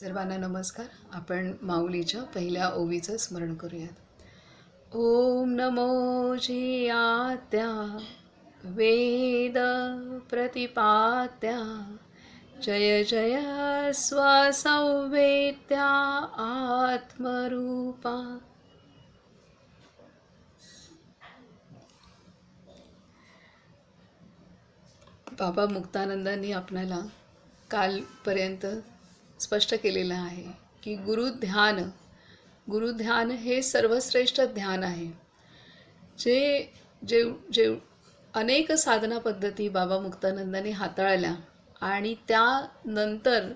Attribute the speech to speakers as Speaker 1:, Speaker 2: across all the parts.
Speaker 1: सर्वांना नमस्कार. आपण माऊलीच्या पहिल्या ओवीचं स्मरण करूयात. ओम नमो जियात्या वेद प्रतिपात्या जय जय स्वसंवेद्या आत्मरूपा. बाबा मुक्तानंदांनी आपणाला कालपर्यंत स्पष्ट केलेलं आहे की गुरुध्यान हे सर्वश्रेष्ठ ध्यान आहे. जे जे जे अनेक साधना पद्धती बाबा मुक्तानंदांनी हाताळल्या आणि त्यानंतर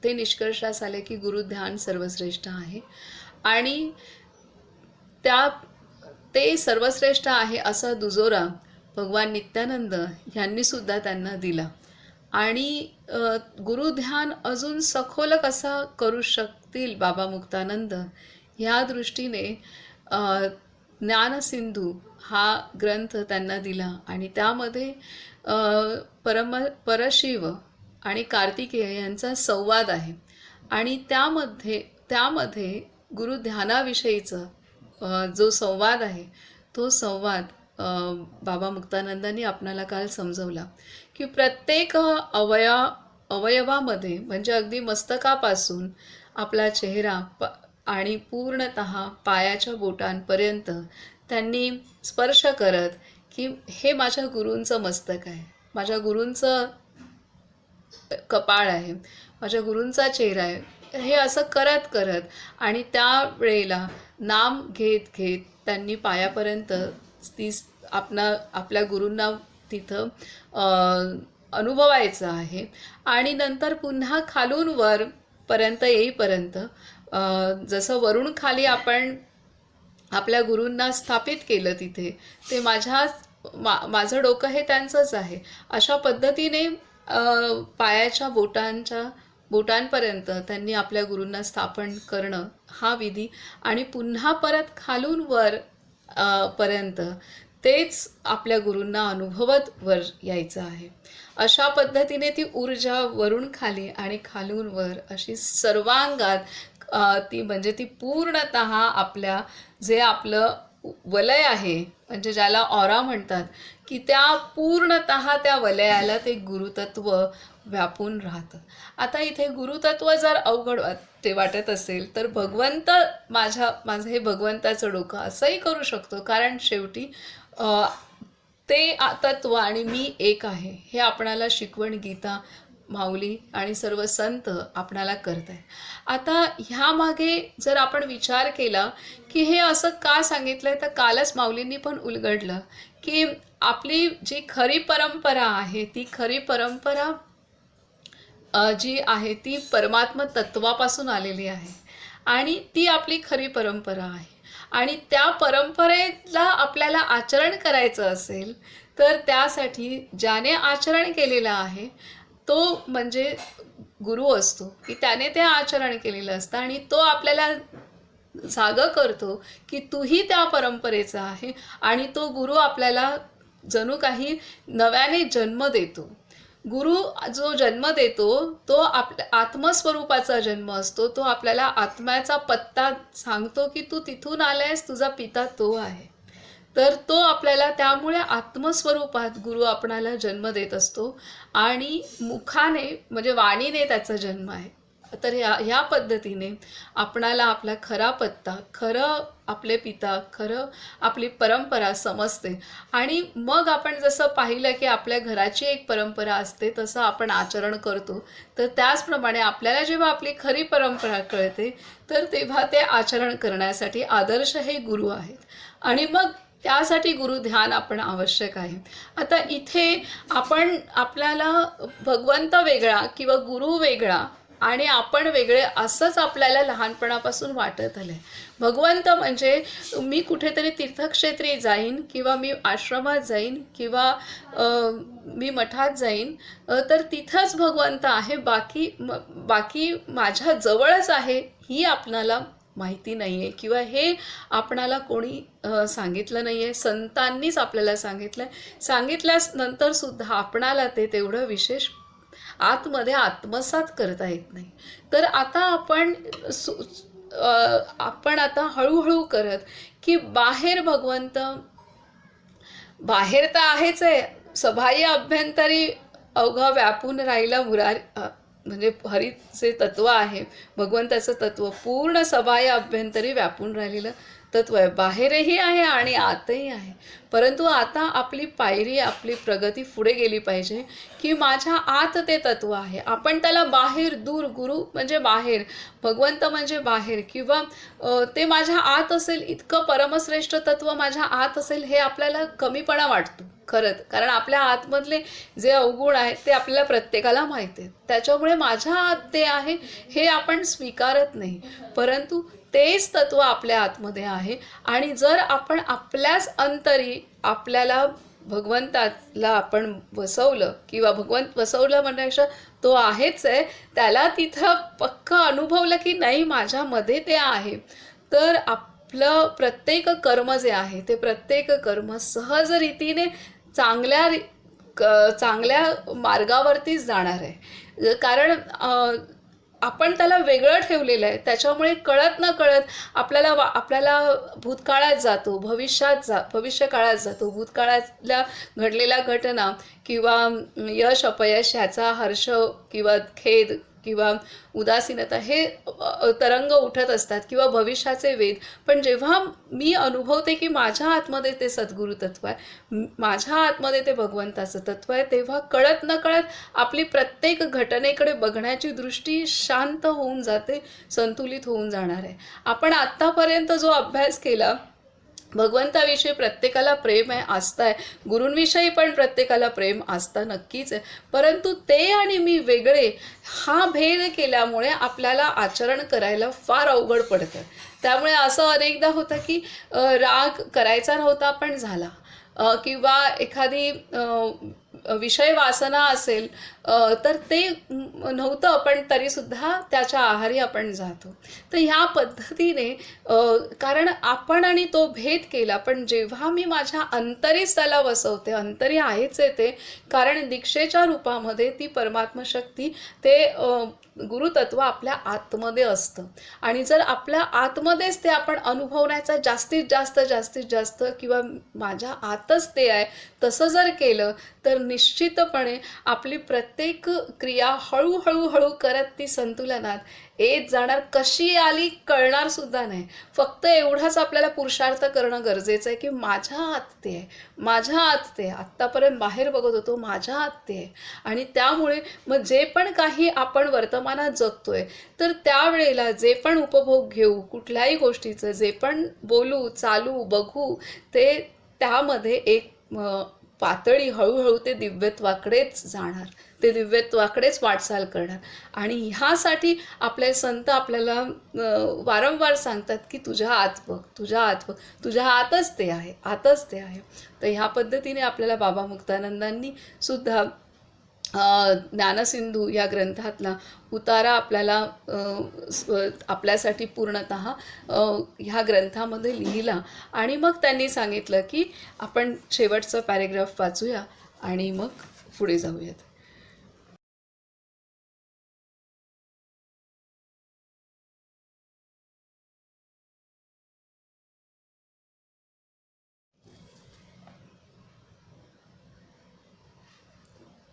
Speaker 1: ते निष्कर्षास आले की गुरुध्यान सर्वश्रेष्ठ आहे आणि ते सर्वश्रेष्ठ आहे असा दुजोरा भगवान नित्यानंद यांनी सुद्धा त्यांना दिला. आणि गुरुध्यान अजून सखोल कसा करू शकतील बाबा मुक्तानंद ह्या दृष्टीने ज्ञानसिंधू हा ग्रंथ त्यांना दिला आणि त्यामध्ये परशिव आणि कार्तिकेय यांचा संवाद आहे आणि त्यामध्ये गुरुध्यानाविषयीचा जो संवाद आहे तो संवाद बाबा मुक्तानंदांनी आपणाला काल समजवला की प्रत्येक अवयवामध्ये म्हणजे अगदी मस्तकापासून आपला चेहरा आणि पूर्णतः पायाच्या बोटांपर्यंत त्यांनी स्पर्श करत की हे माझ्या गुरूंचं मस्तक आहे, माझ्या गुरूंचं कपाळ आहे, माझ्या गुरूंचा चेहरा आहे, हे असं करत करत आणि त्यावेळेला नाम घेत घेत त्यांनी पायापर्यंत आपल्या गुरूंना तिथं अनुभवायचं आहे. आणि नंतर पुन्हा खालून वरपर्यंत येईपर्यंत जसं वरून खाली आपण आपल्या गुरूंना स्थापित केलं तिथे ते माझं डोकं हे त्यांचंच आहे अशा पद्धतीने पायाच्या बोटांपर्यंत त्यांनी आपल्या गुरूंना स्थापन करणं हा विधी आणि पुन्हा परत खालून वर पर्यंत तेच आपल्या गुरूंना अनुभवत वर यायचं आहे. अशा पद्धतीने ती ऊर्जा वरून खाली आणि खालून वर अशी सर्वांगात ती पूर्णतः आपल्या जे आपलं वलय आहे म्हणजे ज्याला ऑरा म्हणतात की त्या पूर्णतः त्या वलयाला ते गुरुतत्व व्यापून राहतं. आता इथे गुरुतत्व जर अवघड वाटत असेल तर भगवंत माझं हे भगवंताचं डोकं असंही करू शकतो कारण शेवटी ते तत्व आणि मी एक आहे हे आपणाला शिकवण गीता माऊली आणि सर्व संत आपणाला करत आहे. आता ह्यामागे जर आपण विचार केला की हे असं का सांगितलंय तर कालच माऊलींनी पण उलगडलं की आपली जी खरी परंपरा आहे ती खरी परंपरा जी आहे ती परमात्म तत्वापासून आलेली आहे आणि ती आपली खरी परंपरा आहे आणि त्या परंपरेला आपल्याला आचरण करायचं असेल तर त्यासाठी ज्याने आचरण केलेलं आहे तो म्हणजे गुरु असतो की त्याने ते आचरण केलेलं असतं आणि तो आपल्याला जागं करतो की तूही त्या परंपरेचा आहे आणि तो गुरु आपल्याला जणू काही नव्याने जन्म देतो. गुरु जो जन्म देतो तो आपल्या आत्मस्वरूपाचा जन्म असतो. तो आपल्याला आत्म्याचा पत्ता सांगतो की तू तिथून आलायस, तुझा पिता तो आहे. तर तो आपल्याला त्यामुळे आत्मस्वरूपात गुरु आपणाला जन्म देत असतो आणि मुखाने म्हणजे वाणीने त्याचा जन्म आहे. तर ह्या पद्धतीने आपणाला आपला खरा पत्ता, खरं आपले पिता, खरं आपली परंपरा समजते आणि मग आपण जसं पाहिलं की आपल्या घराची एक परंपरा असते तसं आपण आचरण करतो. तर त्याचप्रमाणे आपल्याला जेव्हा आपली खरी परंपरा कळते तर तेव्हा ते आचरण करण्यासाठी आदर्श हे गुरु आहेत आणि मग त्यासाठी गुरुध्यान आपण आवश्यक आहे. आता इथे आपल्याला भगवंत वेगळा किंवा गुरु वेगळा आणि आपण वेगळे असंच आपल्याला लहानपणापासून वाटत आलं आहे. भगवंत म्हणजे मी कुठेतरी तीर्थक्षेत्री जाईन किंवा मी आश्रमात जाईन किंवा मी मठात जाईन तर तिथंच भगवंत आहे, बाकी माझ्या जवळच आहे ही आपणाला माहिती नाही आहे किंवा हे आपणाला कोणी सांगितलं नाही आहे. संतांनीच आपल्याला सांगितल्यानंतर सुद्धा आपणाला ते तेवढं विशेष आतमध्ये आत्मसात करता येत नाही. तर आता आपण आता हळूहळू करत की बाहेर भगवंत, बाहेर तर आहेच आहे, सबाह्य अभ्यंतरी अवघा व्यापून राहिला मुरारी, म्हणजे हरीचे तत्व आहे, भगवंताचं तत्व पूर्ण सबाह्य अभ्यंतरी व्यापून राहिलेलं तत्व आहे. बाहेरही आहे आणि आतही आहे. परंतु आता आपली पायरी, आपली प्रगती पुढे गेली पाहिजे की माझ्या आत ते तत्व आहे. आपण त्याला बाहेर, दूर, गुरु म्हणजे बाहेर, भगवंत म्हणजे बाहेर, किंवा ते माझ्या आत असेल, इतकं परमश्रेष्ठ तत्व माझ्या आत असेल, हे आपल्याला कमीपणा वाटतो खरंच. कारण आपल्या आतमधले जे अवगुण आहेत ते आपल्याला प्रत्येकाला माहिती आहेत. त्याच्यामुळे माझ्या आत ते आहे हे आपण स्वीकारत नाही. परंतु तेच तत्व आपल्या आतमध्ये आहे. आणि जर आपण आपल्याच अंतरी आपल्याला भगवंताला आपण बसवलं, किंवा भगवंत बसवलं म्हणण्यापेक्षा तो आहेच आहे, त्याला तिथं पक्क अनुभवलं की नाही माझ्यामध्ये ते आहे, तर आपलं प्रत्येक कर्म जे आहे ते प्रत्येक कर्म सहज रीतीने चांगल्या मार्गावरतीच जाणार आहे. कारण आपण त्याला वेगळं ठेवलेलं आहे. त्याच्यामुळे कळत न कळत आपल्याला भूतकाळात जातो, भविष्यकाळात जातो. भूतकाळातल्या घडलेल्या घटना किंवा यश अपयश ह्याचा हर्ष किंवा खेद किंवा उदासीनता हे तरंग उठत असतात, किंवा भविष्याचे वेध. पण जेव्हा मी अनुभवते की माझ्या आतमध्ये ते सद्गुरु तत्व आहे, माझ्या आतमध्ये ते भगवंताचं तत्व आहे, तेव्हा कळत न कळत आपली प्रत्येक घटनेकडे बघण्याची दृष्टी शांत होऊन जाते, संतुलित होऊन जाणार आहे. आपण आत्तापर्यंत जो अभ्यास केला, भगवंताविषयी प्रत्येकाला प्रेम आहे, आस्था आहे, गुरूंविषयी पण प्रत्येकाला प्रेम आस्था नक्कीच आहे. परंतु ते आणि मी वेगळे हा भेद केल्यामुळे आपल्याला आचरण करायला फार अवघड पडतं. त्यामुळे असं अनेकदा होतं की राग करायचा नव्हता पण झाला, किंवा एखादी विषय वासना असेल तर ते नव्हतं पण तरीसुद्धा त्याच्या आहारी आपण जातो. तर ह्या पद्धतीने कारण आपण आणि तो भेद केला. पण जेव्हा मी माझ्या अंतरीच त्याला बसवते, अंतरी आहेच आहे ते, कारण दीक्षेच्या रूपामध्ये ती परमात्मा शक्ती, ते गुरुतत्व आपल्या आतमध्ये असतं. आणि जर आपल्या आतमध्येच ते आपण अनुभवण्याचा जास्तीत जास्त किंवा माझ्या आतच ते आहे तसं जर केलं तर निश्चितपणे आपली प्रत्येक क्रिया हळूहळू करत ती संतुलनात येत जाणार. कशी आली कळणार सुद्धा नाही. फक्त एवढाच आपल्याला पुरुषार्थ करणं गरजेचं आहे की माझ्या आत ते आहे, माझ्या आत ते आहे. आत्तापर्यंत बाहेर बघत होतो, माझ्या आत ते आहे. आणि त्यामुळे मग जे पण काही आपण वर्तमानात जगतोय, तर त्यावेळेला जे पण उपभोग घेऊ, कुठल्याही गोष्टीचं जे पण बोलू, चालू, बघू, ते त्यामध्ये एक पातळी हळूहळू ते दिव्यत्वाकडेच जाणार, ते दिव्यत्वाकडेच वाटचाल करणार. आणि ह्यासाठी आपले संत आपल्याला वारंवार सांगतात की तुझ्या आत बघ, तुझ्या आत बघ, तुझ्या आतच ते आहे, आतच ते आहे. तर ह्या पद्धतीने आपल्याला बाबा मुक्तानंदांनी सुद्धा ज्ञानसिंधू या ग्रंथातला उतारा आपल्याला आपल्यासाठी पूर्णतः ह्या ग्रंथामध्ये लिहिला. आणि मग त्यांनी सांगितलं की आपण शेवटचं पॅरेग्राफ वाचूया आणि मग पुढे जाऊयात.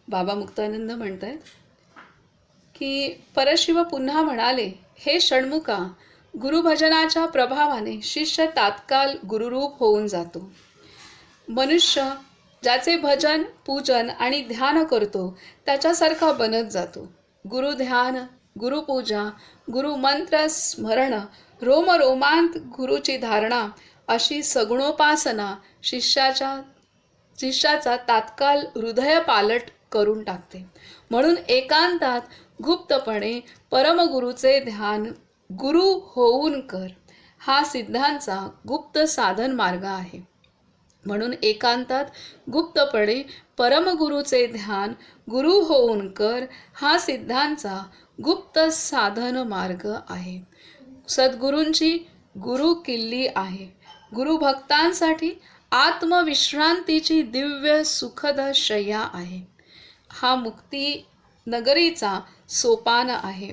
Speaker 1: बाबा मुक्तानंद म्हणतात की परशिव पुन्हा म्हणाले, हे षण्मुखा, गुरुभजनाच्या प्रभावाने शिष्य तात्काळ गुरुरूप होऊन जातो. मनुष्य ज्याचे भजन, पूजन आणि ध्यान करतो त्याच्यासारखा बनत जातो. गुरुध्यान, गुरुपूजा, गुरुमंत्र स्मरण, रोमरोमांत गुरुची धारणा अशी सगुणोपासना शिष्याचा तात्काळ हृदय पालट करून टाकते. म्हणून एकांतात गुप्तपणे परमगुरूचे ध्यान गुरु होऊन कर, हा सिद्धांचा गुप्त साधन मार्ग आहे. म्हणून एकांतात गुप्तपणे परमगुरूचे ध्यान गुरु होऊन कर, हा सिद्धांचा गुप्त साधन मार्ग आहे. सद्गुरूंची गुरु किल्ली आहे. गुरुभक्तांसाठी आत्मविश्रांतीची दिव्य सुखद शय्या आहे. हा मुक्ती नगरीचा सोपान आहे.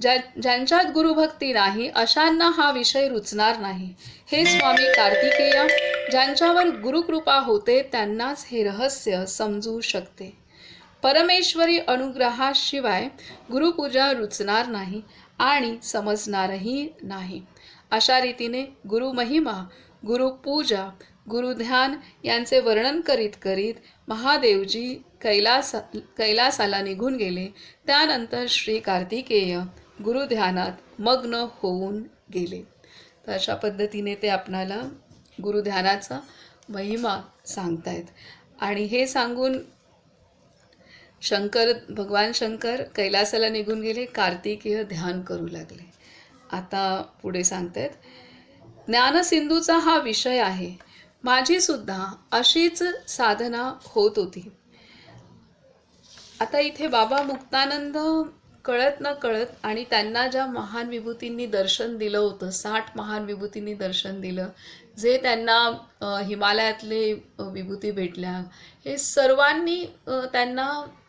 Speaker 1: ज्यांच्यात गुरुभक्ती नाही अशांना हा विषय रुचणार नाही. हे स्वामी कार्तिकेय, ज्यांच्यावर गुरुकृपा होते त्यांनाच हे रहस्य समजू शकते. परमेश्वरी अनुग्रहाशिवाय गुरुपूजा रुचणार नाही आणि समजणारही नाही. अशा रीतीने गुरुमहिमा, गुरुपूजा, गुरुध्यान यांचे वर्णन करीत करीत महादेवजी कैलासाला निघून गेले. त्यानंतर श्री कार्तिकेय गुरुध्यानात मग्न होऊन गेले. तर अशा पद्धतीने ते आपणाला गुरुध्यानाचा महिमा सांगतायत. आणि हे सांगून भगवान शंकर कैलासाला निघून गेले. कार्तिकेय ध्यान करू लागले. आता पुढे सांगतायत, ज्ञानसिंधूचा हा विषय आहे. माझी सुद्धा अशीच साधना होत होती. आता इथे बाबा मुक्तानंद कळत न कळत आणि त्यांना ज्या महान विभूतींनी दर्शन दिलं होतं, 60 महान विभूतींनी दर्शन दिलं, जे त्यांना हिमालयातले विभूती भेटल्या, हे सर्वांनी त्यांना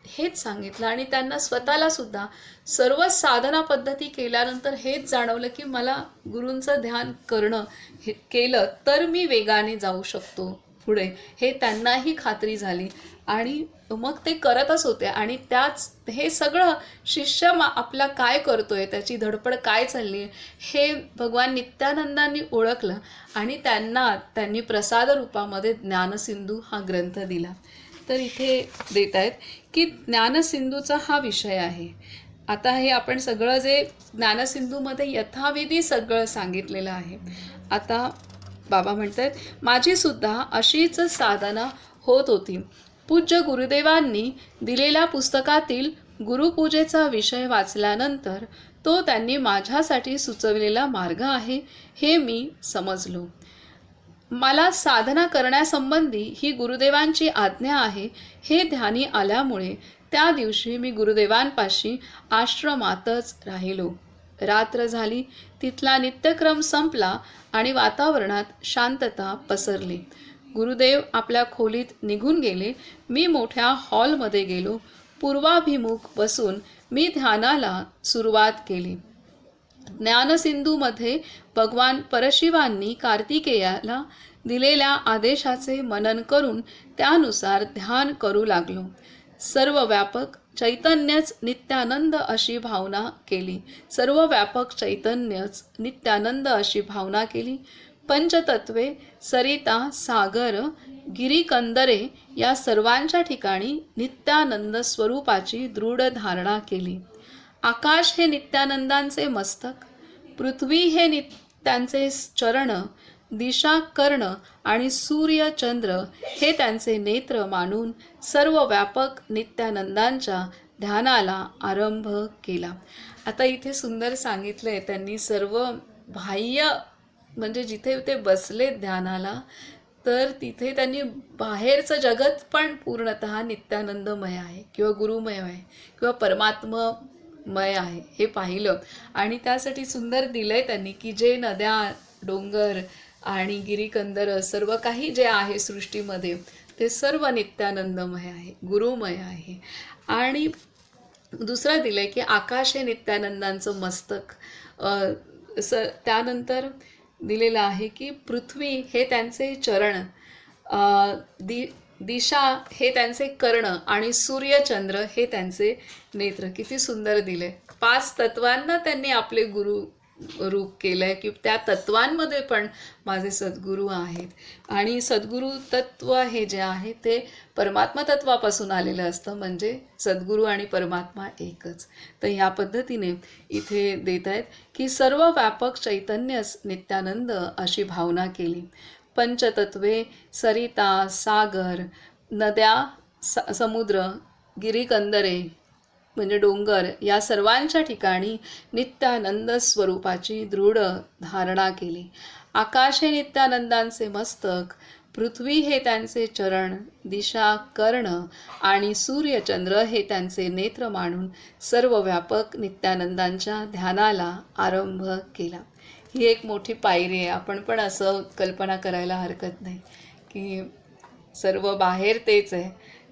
Speaker 1: हेच सांगितलं. आणि त्यांना स्वतःला सुद्धा सर्व साधना पद्धती केल्यानंतर हेच जाणवलं की मला गुरूंचं ध्यान करणं हे केलं तर मी वेगाने जाऊ शकतो पुढे, हे त्यांनाही खात्री झाली. आणि मग ते करतच होते. आणि त्याच हे सगळं शिष्य आपला काय करतोय, त्याची धडपड काय चालली आहे, हे भगवान नित्यानंदांनी ओळखलं. आणि त्यांनी प्रसाद रूपामध्ये ज्ञानसिंधू हा ग्रंथ दिला. तर इथे देत आहेत की ज्ञानसिंधूचा हा विषय आहे. आता हे आपण सगळं जे ज्ञानसिंधूमध्ये यथाविधी सगळं सांगितलेलं आहे. आता बाबा म्हणतात, माझी सुद्धा अशीच साधना होत होती. पूज्य गुरुदेवांनी दिलेल्या पुस्तकातील गुरुपूजेचा विषय वाचल्यानंतर तो त्यांनी माझ्यासाठी सुचवलेला मार्ग आहे हे मी समजलो. मला साधना करण्यासंबंधी ही गुरुदेवांची आज्ञा आहे हे ध्यानी आल्यामुळे त्या दिवशी मी गुरुदेवांपाशी आश्रमातच राहिलो. रात्र झाली, तिथला नित्यक्रम संपला आणि वातावरणात शांतता पसरली. गुरुदेव आपल्या खोलीत निघून गेले. मी मोठ्या हॉलमध्ये गेलो. पूर्वाभिमुख बसून मी ध्यानाला सुरुवात केली. ज्ञानसिंधूमध्ये भगवान परशिवांनी कार्तिकेयाला दिलेल्या आदेशाचे मनन करून त्यानुसार ध्यान करू लागलो. सर्व व्यापक चैतन्यच नित्यानंद अशी भावना केली. सर्व व्यापक चैतन्यच नित्यानंद अशी भावना केली. पंचतत्वे, सरिता, सागर, गिरीकंदरे या सर्वांच्या ठिकाणी नित्यानंद स्वरूपाची दृढ धारणा केली. आकाश हे नित्यानंदांचे मस्तक, पृथ्वी हे त्यांचे चरण, दिशा कर्ण आणि सूर्य चंद्र हे त्यांचे नेत्र मानून सर्व व्यापक नित्यानंदांच्या ध्यानाला आरंभ केला. आता इथे सुंदर सांगितलंय त्यांनी, सर्व बाह्य म्हणजे जिथे ते बसले ध्यानाला, तर तिथे त्यांनी बाहेरचं जगत पण पूर्णतः नित्यानंदमय आहे किंवा गुरुमय आहे किंवा परमात्ममय आहे हे पाहिलं. आणि त्यासाठी सुंदर दिलंय त्यांनी की जे नद्या, डोंगर आणि गिरीकंदर सर्व काही जे आहे सृष्टीमध्ये ते सर्व नित्यानंदमय आहे, गुरुमय आहे. आणि दुसरं दिलंय की आकाश हे नित्यानंदांचं मस्तक. त्यानंतर दिलेलं आहे की पृथ्वी हे त्यांचे चरण, दिशा हे त्यांचे कर्ण आणि सूर्यचंद्र हे त्यांचे नेत्र. किती सुंदर दिले. 5 तत्वांना त्यांनी आपले गुरु रूप केलंय की त्या तत्वांमध्ये पण माझे सद्गुरू आहेत. आणि सद्गुरू तत्व हे जे आहे ते परमात्मा तत्वापासून आलेलं असतं, म्हणजे सद्गुरू आणि परमात्मा एकच. तर ह्या पद्धतीने इथे देत आहेत की सर्व व्यापक चैतन्यच नित्यानंद अशी भावना केली. पंचतत्वे, सरिता, सागर, नद्या, समुद्र, गिरीकंदरे म्हणजे डोंगर या सर्वांच्या ठिकाणी नित्यानंद स्वरूपाची दृढ धारणा केली. आकाश हे नित्यानंदांचे मस्तक, पृथ्वी हे त्यांचे चरण, दिशा कर्ण आणि सूर्यचंद्र हे त्यांचे नेत्र मानून सर्व व्यापक नित्यानंदांच्या ध्यानाला आरंभ केला. ही एक मोठी पायरी आहे. आपण पण असं कल्पना करायला हरकत नाही की सर्व बाहेर तेच आहे,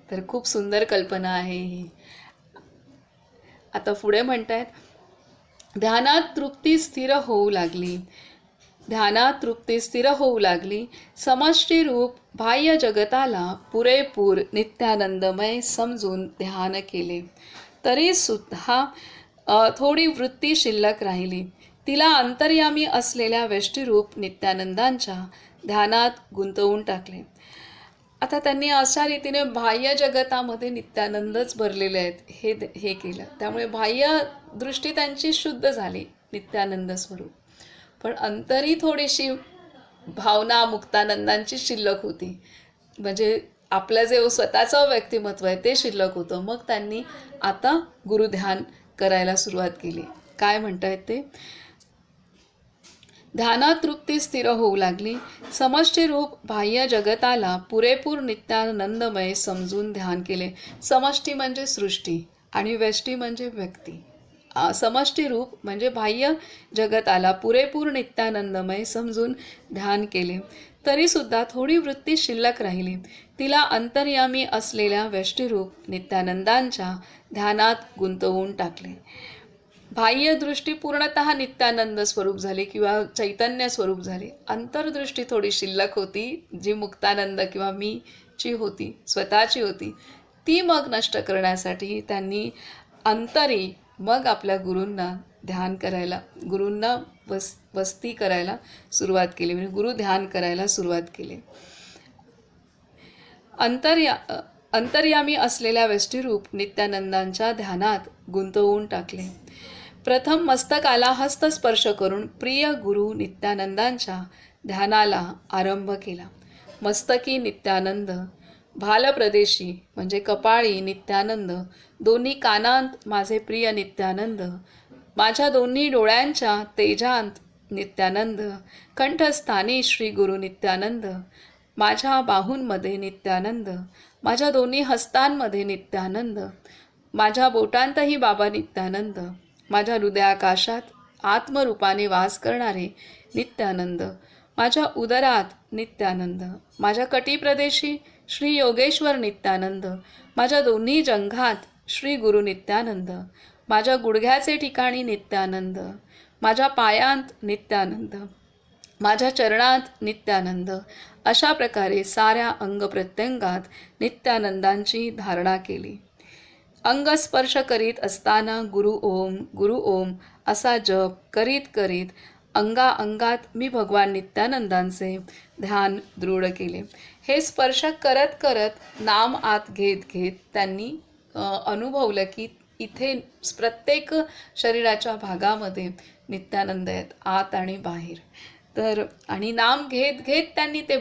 Speaker 1: तर खूप सुंदर कल्पना आहे ही. आता पुढे म्हणतायत, ध्यानात तृप्ती स्थिर होऊ लागली. ध्यानात तृप्ती स्थिर होऊ लागली. समष्टी रूप बाह्य जगताला पुरेपूर नित्यानंदमय समजून ध्यान केले. तरी सुद्धा थोडी वृत्ती शिल्लक राहिली. तिला अंतर्यामी असलेल्या वेष्टीरूप नित्यानंदांच्या ध्यानात गुंतवून टाकले. आता त्यांनी अशा रीतीने बाह्य जगतामध्ये नित्यानंदच भरलेले आहेत हे केलं. त्यामुळे बाह्य दृष्टी त्यांची शुद्ध झाली नित्यानंद स्वरूप, पण अंतरी थोडीशी भावना मुक्तानंदांची शिल्लक होती. म्हणजे आपलं जे स्वतःचं व्यक्तिमत्व आहे ते शिल्लक होतं. मग त्यांनी आता गुरुध्यान करायला सुरुवात केली. काय म्हणतायत ते, ध्यानात तृप्ती स्थिर होऊ लागली. समष्टी रूप बाह्य जगताला पुरेपूर नित्यानंदमय समजून ध्यान केले. समष्टी म्हणजे सृष्टी आणि व्यष्टी म्हणजे व्यक्ती. समष्टी रूप म्हणजे बाह्य जगताला पुरेपूर नित्यानंदमय समजून ध्यान केले. तरीसुद्धा थोडी वृत्ती शिल्लक राहिली. तिला अंतर्यामी असलेल्या व्यष्टीरूप नित्यानंदांच्या ध्यानात गुंतवून टाकले. बाह्य दृष्टी पूर्णतः नित्यानंद स्वरूप झाली किंवा चैतन्य स्वरूप झाली. अंतर्दृष्टी थोडी शिल्लक होती, जी मुक्तानंद किंवा मीची होती, स्वतःची होती. ती मग नष्ट करण्यासाठी त्यांनी अंतरी मग आपल्या गुरूंना ध्यान करायला, गुरूंना वस्ती करायला सुरुवात केली, म्हणजे गुरु ध्यान करायला सुरुवात केली. अंतर्यामी असलेल्या वेष्टीरूप नित्यानंदांच्या ध्यानात गुंतवून टाकले. प्रथम मस्तकाला हस्तस्पर्श करून प्रिय गुरु नित्यानंदांच्या ध्यानाला आरंभ केला. मस्तकी नित्यानंद, भालप्रदेशी म्हणजे कपाळी नित्यानंद, दोन्ही कानांत माझे प्रिय नित्यानंद, माझ्या दोन्ही डोळ्यांच्या तेजांत नित्यानंद, कंठस्थानी श्री गुरु नित्यानंद, माझ्या बाहूंमध्ये नित्यानंद, माझ्या दोन्ही हस्तांमध्ये नित्यानंद, माझ्या बोटांतही बाबा नित्यानंद, माझ्या हृदयाकाशात आत्मरूपाने वास करणारे नित्यानंद, माझ्या उदरात नित्यानंद, माझ्या कटिप्रदेशी श्री योगेश्वर नित्यानंद, माझ्या दोन्ही जंघात श्री गुरु नित्यानंद, माझ्या गुडघ्याचे ठिकाणी नित्यानंद, माझ्या पायांत नित्यानंद, माझ्या चरणात नित्यानंद. अशा प्रकारे साऱ्या अंगप्रत्यंगात नित्यानंदांची धारणा केली. अंगस्पर्श करीत असताना गुरु ओम असा जप करीत करीत अंगात मी भगवान नित्यानंदांचे ध्यान दृढ केले. हे स्पर्श करत करत नाम आत घेत घेत त्यांनी अनुभवलं की इथे प्रत्येक शरीराच्या भागामध्ये नित्यानंद आहेत, आत आणि बाहेर. तर आणि नाम घेत घेत त्यांनी ते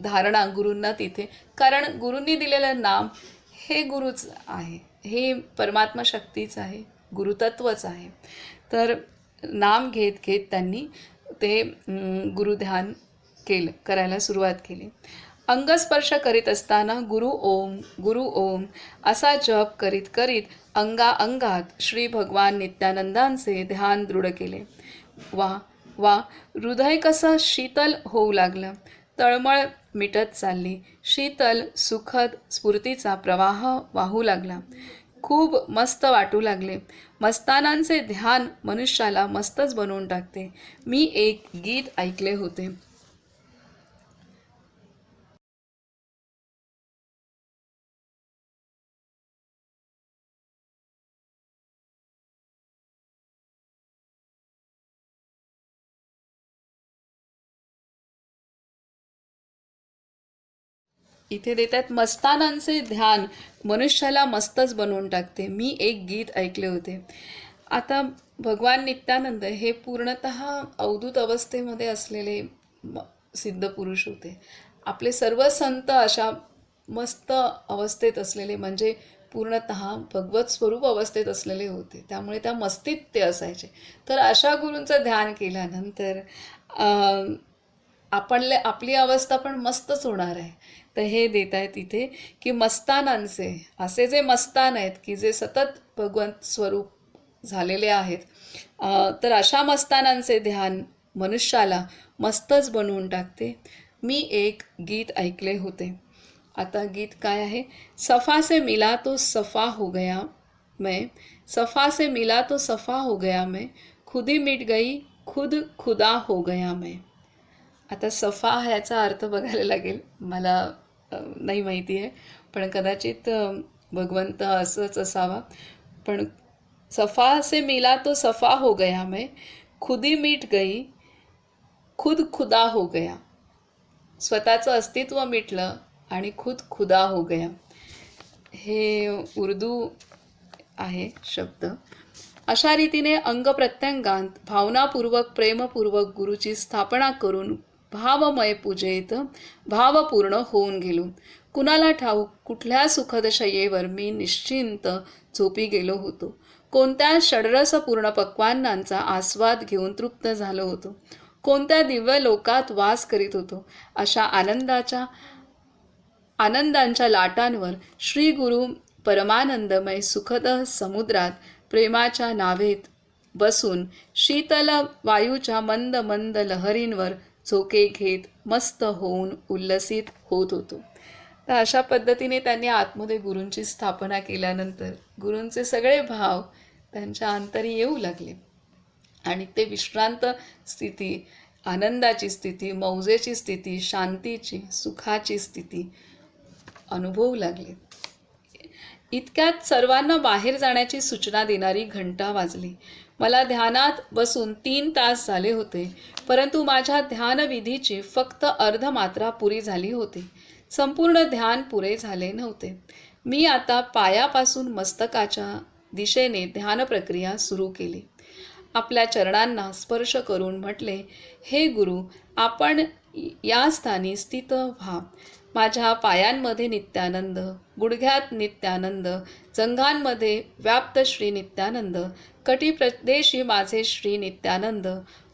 Speaker 1: धारणा गुरूंना तिथे, कारण गुरूंनी दिलेलं नाम हे गुरुच आहे, हे परमात्मा शक्तीच आहे, गुरुतत्वच आहे. तर नाम घेत घेत त्यांनी ते गुरुध्यान करायला सुरुवात केली. अंगस्पर्श करीत असताना गुरु ओम असा जप करीत करीत अंगात श्री भगवान नित्यानंदांचे ध्यान दृढ केले. वा हृदय कसं शीतल होऊ लागलं, तळमळ मिटत चालली, शीतल सुखद स्फूर्तीचा प्रवाह वाहू लागला. खूप मस्त वाटू लागले. मस्तानांचे ध्यान मनुष्याला मस्तच बनवून टाकते. मी एक गीत ऐकले होते. इथे देतात, मस्तानांचे ध्यान मनुष्याला मस्तच बनवून टाकते. मी एक गीत ऐकले होते. आता भगवान नित्यानंद हे पूर्णतः अवधूत अवस्थेमध्ये असलेले सिद्ध पुरुष होते. आपले सर्व संत अशा मस्त अवस्थेत असलेले, म्हणजे पूर्णतः भगवत स्वरूप अवस्थेत असलेले होते. त्यामुळे त्या मस्तीत ते असायचे. तर अशा गुरूंचं ध्यान केल्यानंतर आपली अवस्था पण मस्तच होणार आहे. तर हे देत आहेत इथे की मस्तानांचे, असे जे मस्तान आहेत की जे सतत भगवंत स्वरूप झालेले आहेत, तर अशा मस्तानांचे ध्यान मनुष्याला मस्तच बनवून टाकते. मी एक गीत ऐकले होते. आता गीत काय आहे? सफा से मिला तो सफा हो गया मैं, सफा से मिला तो सफा हो गया मैं, खुदी मिट गई खुद खुदा हो गया मैं. आता सफा ह्याचा अर्थ बघायला लागेल, मला नाही माहिती आहे, पण कदाचित भगवंत असंच असावा. पण सफा से मिला तो सफा हो गया मैं, खुदी मिट गई खुद खुदा हो गया. स्वतःचं अस्तित्व मिटलं आणि खुद खुदा हो गया. हे उर्दू आहे शब्द. अशा रीतीने अंग प्रत्यंगांत भावनापूर्वक प्रेमपूर्वक गुरुची स्थापना करून भावमय पूजेत भावपूर्ण होऊन गेलो. कुणाला ठाऊक कुठल्या सुखद शय्येवर मी निश्चिंत झोपी गेलो होतो, कोणत्या षड्रसपूर्ण पक्वान्नांचा आस्वाद घेऊन तृप्त झालो होतो, कोणत्या दिव्य लोकात वास करीत होतो. अशा आनंदांच्या लाटांवर श्री गुरु परमानंदमय सुखद समुद्रात प्रेमाच्या नावेत बसून शीतल वायूच्या मंद मंद लहरींवर झोके घेत मस्त होऊन उल्लसित होत होतो. तर अशा पद्धतीने त्यांनी आतमध्ये गुरूंची स्थापना केल्यानंतर गुरूंचे सगळे भाव त्यांच्या अंतरी येऊ लागले आणि ते विश्रांत स्थिती, आनंदाची स्थिती, मौजेची स्थिती, शांतीची, सुखाची स्थिती अनुभवू लागले. इतक्यात सर्वांना बाहेर जाण्याची सूचना देणारी घंटा वाजली. मला ध्यानात बसून 3 तास झाले होते, परंतु माझ्या ध्यानविधीची फक्त अर्धमात्रा पुरी झाली होती. संपूर्ण ध्यान पुरे झाले नव्हते. मी आता पायापासून मस्तकाच्या दिशेने ध्यान प्रक्रिया सुरू केली. आपल्या चरणांना स्पर्श करून म्हटले, हे गुरु, आपण या स्थानी स्थित व्हा. माझ्या पायांमध्ये नित्यानंद, गुडघ्यात नित्यानंद, जंघांमध्ये व्याप्त श्री नित्यानंद, कटिप्रदेशी माझे श्री नित्यानंद,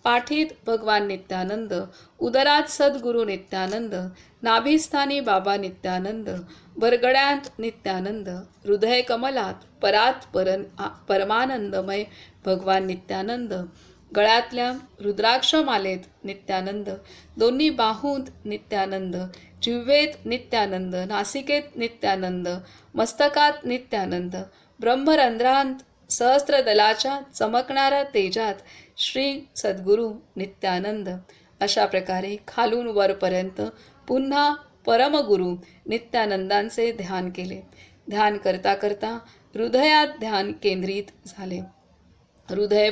Speaker 1: पाठीत भगवान नित्यानंद, उदरात सद्गुरू नित्यानंद, नाभिस्थानी बाबा नित्यानंद, बरगड्यात नित्यानंद, हृदय कमलात परात परमानंदमय भगवान नित्यानंद, गळ्यातल्या रुद्राक्ष मालेत नित्यानंद, दोन्ही बाहूंत नित्यानंद, जिव्हेत नित्यानंद, नासिकेत नित्यानंद, मस्तकात नित्यानंद, ब्रह्मरंध्रांत सहस्त्रदलाच्या चमकणाऱ्या तेजात श्री सद्गुरू नित्यानंद. अशा प्रकारे खालून वरपर्यंत पुन्हा परमगुरू नित्यानंदांचे ध्यान केले. ध्यान करता करता हृदयात ध्यान केंद्रित झाले. हृदयात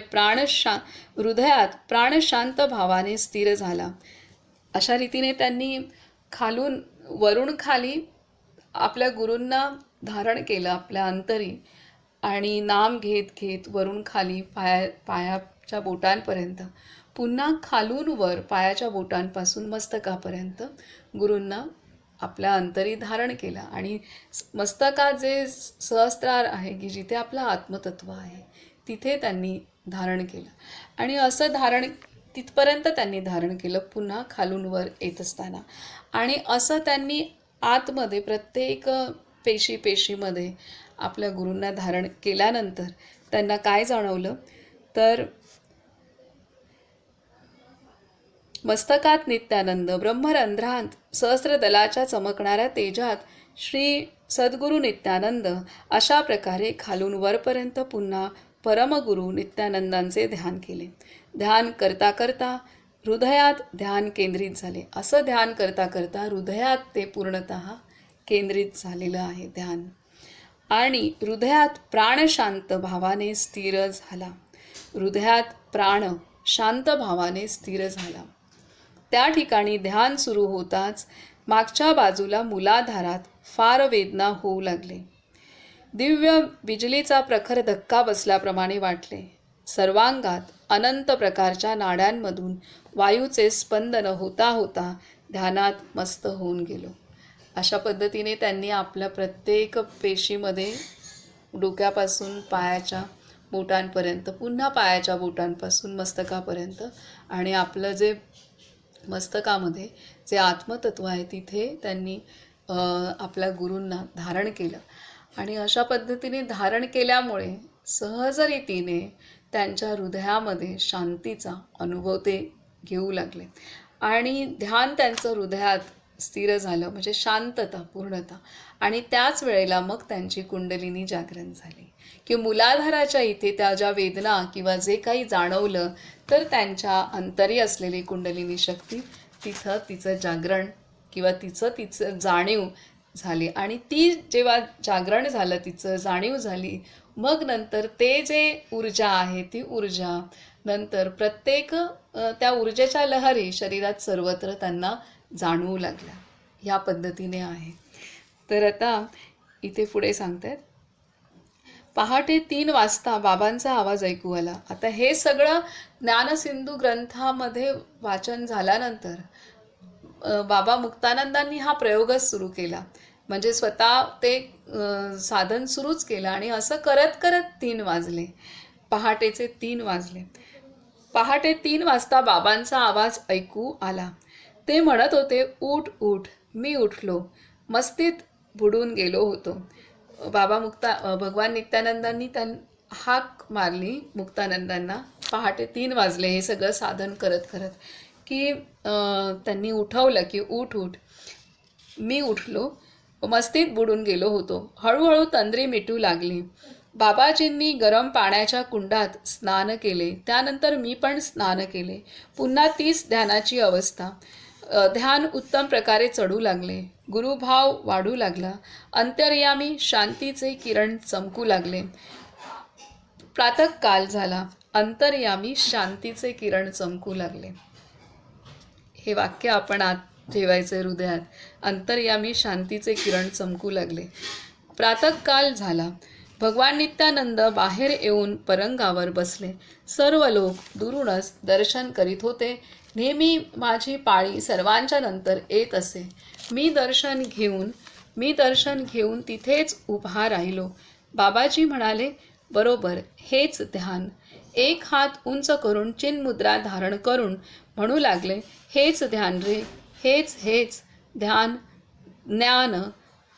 Speaker 1: प्राणशांत भावाने स्थिर झाला. अशा रीतीने त्यांनी खालून वरून खाली आपल्या गुरूंना धारण केलं आपल्या अंतरी आणि नाम घेत घेत वरून खाली पायाच्या बोटांपर्यंत, पुन्हा खालून वर पायाच्या बोटांपासून मस्तकापर्यंत गुरूंना आपल्या अंतरी धारण केला. आणि मस्तकात जे सहस्त्रार आहे की जिथे आपलं आत्मतत्व आहे तिथे त्यांनी धारण केलं. आणि असं तिथपर्यंत त्यांनी धारण केलं पुन्हा खालून वर येत असताना. आणि असं त्यांनी आतमध्ये प्रत्येक पेशीमध्ये आपल्या गुरूंना धारण केल्यानंतर त्यांना काय जाणवलं तर मस्तकात नित्यानंद, ब्रह्मरंध्रांत सहस्त्रदलाच्या चमकणाऱ्या तेजात श्री सद्गुरू नित्यानंद. अशा प्रकारे खालून वरपर्यंत पुन्हा परमगुरू नित्यानंदांचे ध्यान केले. ध्यान करता करता हृदयात ध्यान केंद्रित झाले. असं ध्यान करता करता हृदयात ते पूर्णतः केंद्रित झालेलं आहे ध्यान. आणि हृदयात प्राण शांत भावाने स्थिर झाला. हृदयात प्राण शांत भावाने स्थिर झाला. त्या ठिकाणी ध्यान सुरू होताच मागच्या बाजूला मूलाधारात फार वेदना होऊ लागले. दिव्य बिजलीचा प्रखर धक्का बसल्याप्रमाणे वाटले. सर्वांगात अनंत प्रकारच्या नाड्यांमधून वायूचे स्पंदन होता होता ध्यानात मस्त होऊन गेलो. अशा पद्धतीने त्यांनी आपल्या प्रत्येक पेशीमध्ये डोक्यापासून पायाच्या बोटांपर्यंत, पुन्हा पायाच्या बोटांपासून मस्तकापर्यंत आणि आपलं जे मस्तकामध्ये जे आत्मतत्व आहे तिथे त्यांनी आपल्या गुरूंना धारण केलं. आणि अशा पद्धतीने धारण केल्यामुळे सहजरीतीने त्यांच्या हृदयामध्ये शांतीचा अनुभव ते घेऊ लागले. आणि ध्यान त्यांचं हृदयात स्थिर झालं, म्हणजे शांतता, पूर्णता. आणि त्याच वेळेला मग त्यांची कुंडलिनी जागरण झाली, की मूलाधाराच्या इथे त्या ज्या वेदना किंवा जे काही जाणवलं, तर त्यांच्या अंतरी असलेली कुंडलिनी शक्ती तिथं तिचं जागरण किंवा तिचं जाणीव झाली. आणि ती जेव्हा जागरण झालं, तिचं जाणीव झाली, मग नंतर ते जे ऊर्जा आहे, ती ऊर्जा नंतर प्रत्येक त्या ऊर्जेच्या लहरी शरीरात सर्वत्र त्यांना जाणवू लागल्या. ह्या पद्धतीने आहे. तर आता इथे पुढे सांगतायत, पहाटे 3 वाजता बाबांचा आवाज ऐकू आला. आता हे सगळं ज्ञानसिंधू ग्रंथामध्ये वाचन झाल्यानंतर बाबा मुक्तानंदांनी हा प्रयोगच सुरू केला. म्हणजे स्वतः ते साधन सुरूच केलं आणि असं करत करत 3 वाजले. पहाटेचे 3 वाजले. पहाटे 3 वाजता बाबांचा आवाज ऐकू आला. ते म्हणत होते, उठ उठ. मी उठलो. मस्तीत बुडून गेलो होतो. भगवान नित्यानंदांनी हाक मारली मुक्तानंदांना. पहाटे 3 वाजले हे सगळं साधन करत करत, की त्यांनी उठवलं की उठ उठ. मी उठलो. मस्तीत बुडून गेलो होतो. हळूहळू तंद्री मिटू लागली. बाबाजींनी गरम पाण्याच्या कुंडात स्नान केले. त्यानंतर मी पण स्नान केले. पुन्हा तीच ध्यानाची अवस्था. ध्यान उत्तम प्रकारे चढू लागले. गुरुभाव वाढू लागला. अंतर्यामी शांतीचे किरण चमकू लागले. प्रातःकाल झाला. अंतर्यामी शांतीचे किरण चमकू लागले. हे वाक्य आपण आत ठेवायचे हृदयात. अंतर्यामी शांतीचे किरण चमकू लागले. प्रातःकाल झाला. भगवान नित्यानंद बाहेर येऊन पलंगावर बसले. सर्व लोक दुरूनच दर्शन करीत होते. नेहमी माझी पाळी सर्वांच्या नंतर येत असे. मी दर्शन घेऊन तिथेच उभा राहिलो. बाबाजी म्हणाले, बरोबर, हेच ध्यान. एक हात उंच करून चिन्मुद्रा धारण करून म्हणू लागले, हेच ध्यान रे, हेच ध्यान.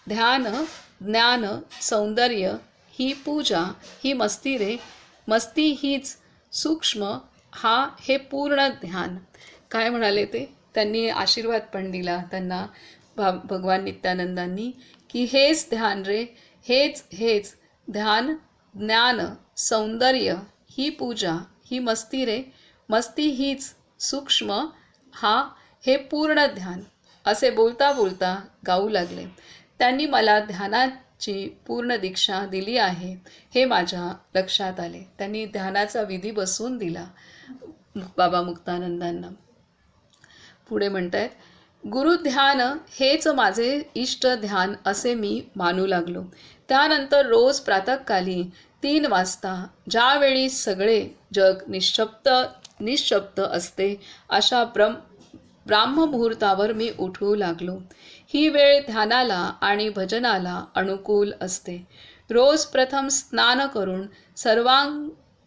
Speaker 1: ज्ञान सौंदर्य ही पूजा, ही मस्ती रे. मस्ती हीच सूक्ष्म, हे पूर्ण ध्यान. काय म्हणाले ते? त्यांनी आशीर्वाद पण दिला त्यांना भगवान नित्यानंदांनी, की हेच ध्यान रे, हेच ध्यान. ज्ञान सौंदर्य ही पूजा, ही मस्ती रे. मस्ती हीच सूक्ष्म, हे पूर्ण ध्यान. असे बोलता बोलता गाऊ लागले. त्यांनी मला ध्यानाची पूर्ण दीक्षा दिली आहे हे माझ्या लक्षात आले. त्यांनी ध्यानाचा विधी बसवून दिला बाबा मुक्तानंदांना. पुढे म्हणतायत, गुरुध्यान हेच माझे इष्ट ध्यान असे मी मानू लागलो. त्यानंतर रोज प्रातःकाली 3 वाजता, ज्यावेळी सगळे जग निश्शब्द असते, अशा ब्राह्ममुहूर्तावर मी उठू लागलो. ही वेळ ध्यानाला आणि भजनाला अनुकूल असते. रोज प्रथम स्नान करून